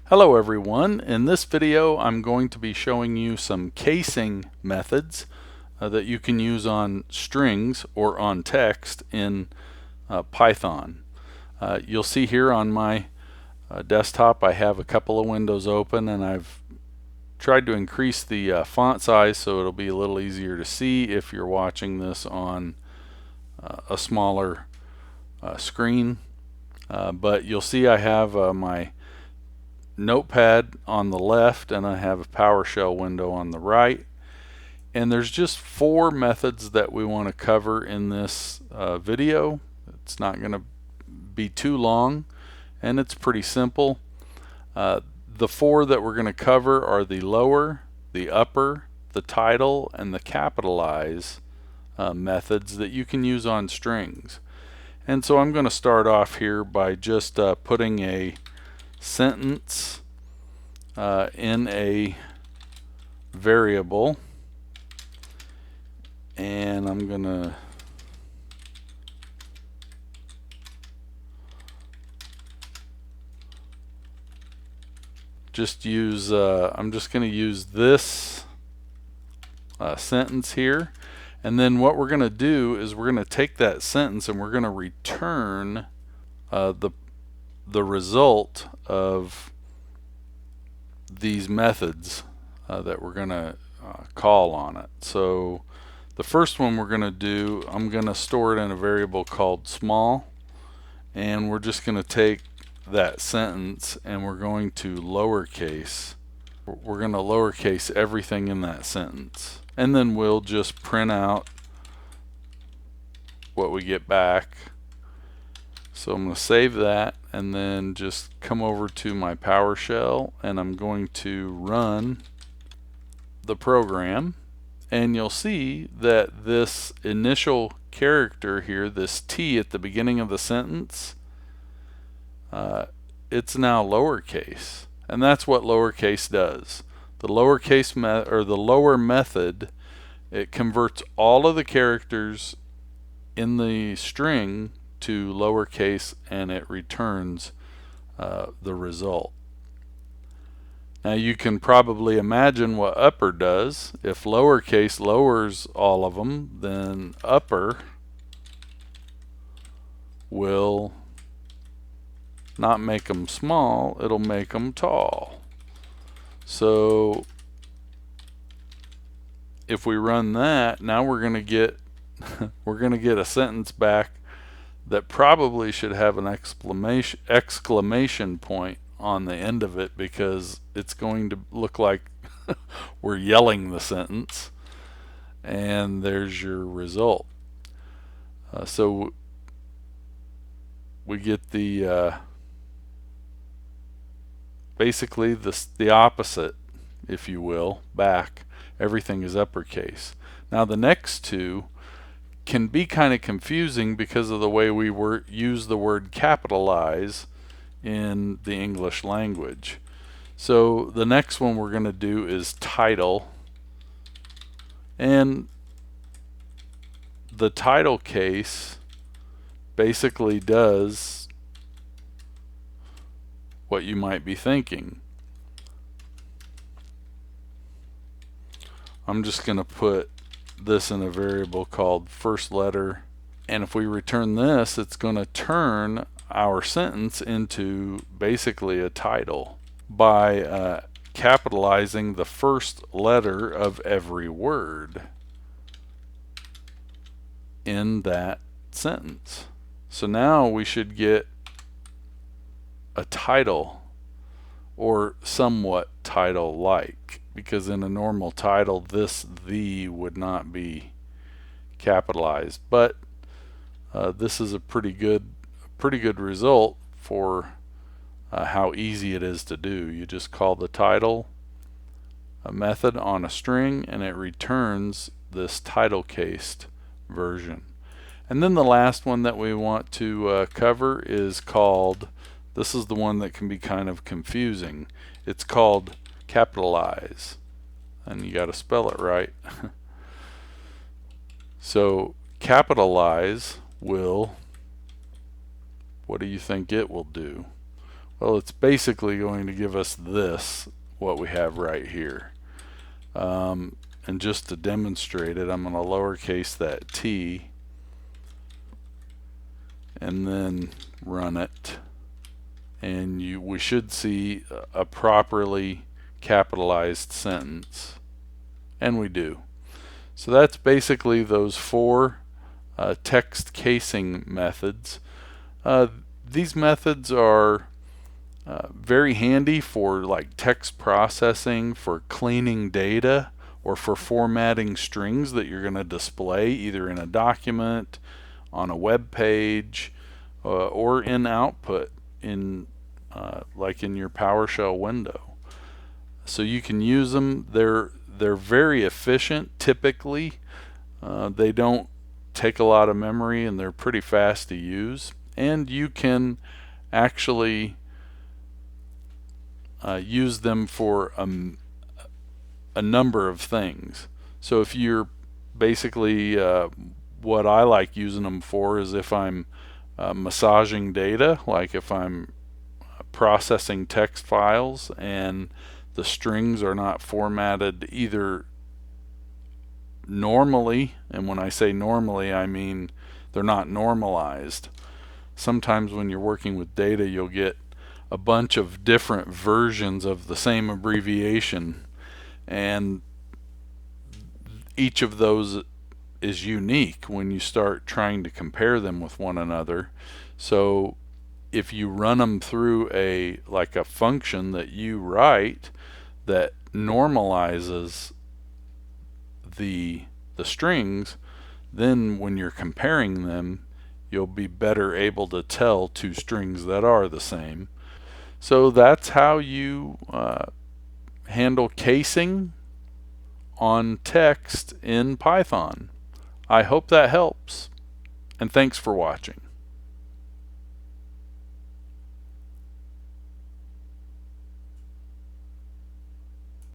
Hello everyone. In this video I'm going to be showing you some casing methods that you can use on strings or on text in Python. You'll see here on my desktop I have a couple of windows open, and I've tried to increase the font size so it'll be a little easier to see if you're watching this on a smaller screen. But you'll see I have my Notepad on the left and I have a PowerShell window on the right, and there's just 4 methods that we want to cover in this video. It's not going to be too long and it's pretty simple. The 4 that we're going to cover are the lower, the upper, the title, and the capitalize methods that you can use on strings. And so I'm going to start off here by just putting a sentence in a variable, and I'm gonna just use I'm just gonna use this sentence here, and then what we're gonna do is we're gonna take that sentence and we're gonna return the result of these methods that we're going to call on it. So the first one we're going to do, I'm going to store it in a variable called small, and we're just going to take that sentence and we're going to lowercase. We're going to lowercase everything in that sentence, and then we'll just print out what we get back. So I'm going to save that and then just come over to my PowerShell, and I'm going to run the program, and you'll see that this initial character here, this T at the beginning of the sentence, it's now lowercase, and that's what lowercase does. The lowercase the lower method, it converts all of the characters in the string to lowercase, and it returns the result. Now you can probably imagine what upper does. If lowercase lowers all of them, then upper will not make them small, it'll make them tall. So if we run that, now we're going to get we're going to get a sentence back that probably should have an exclamation point on the end of it, because it's going to look like we're yelling the sentence. And there's your result. So we get the basically the opposite, if you will, back. Everything is uppercase. Now the next two can be kind of confusing because of the way we use the word capitalize in the English language. So the next one we're going to do is title, and the title case basically does what you might be thinking. I'm just going to put this in a variable called first letter, and if we return this, it's going to turn our sentence into basically a title by capitalizing the first letter of every word in that sentence. So now we should get a title, or somewhat title like, because in a normal title this "the" would not be capitalized. But this is a pretty good result for how easy it is to do. You just call the title a method on a string, and it returns this title cased version. And then the last one that we want to cover is called, this is the one that can be kind of confusing, it's called capitalize, and you got to spell it right. So capitalize will, what do you think it will do? Well, it's basically going to give us this, what we have right here. And just to demonstrate it, I'm going to lowercase that t and then run it. And we should see a properly capitalized sentence. And we do. So that's basically those 4 text casing methods. These methods are very handy for like text processing, for cleaning data, or for formatting strings that you're going to display either in a document, on a web page, or in output in like in your PowerShell window. So you can use them. They're very efficient typically. They don't take a lot of memory and they're pretty fast to use. And you can actually use them for a number of things. So if you're basically, what I like using them for is if I'm massaging data, like if I'm processing text files and the strings are not formatted either normally, and when I say normally I mean they're not normalized. Sometimes when you're working with data you'll get a bunch of different versions of the same abbreviation, and each of those is unique when you start trying to compare them with one another. So if you run them through a function that you write that normalizes the strings, then when you're comparing them you'll be better able to tell 2 strings that are the same. So that's how you handle casing on text in Python. I hope that helps, and thanks for watching.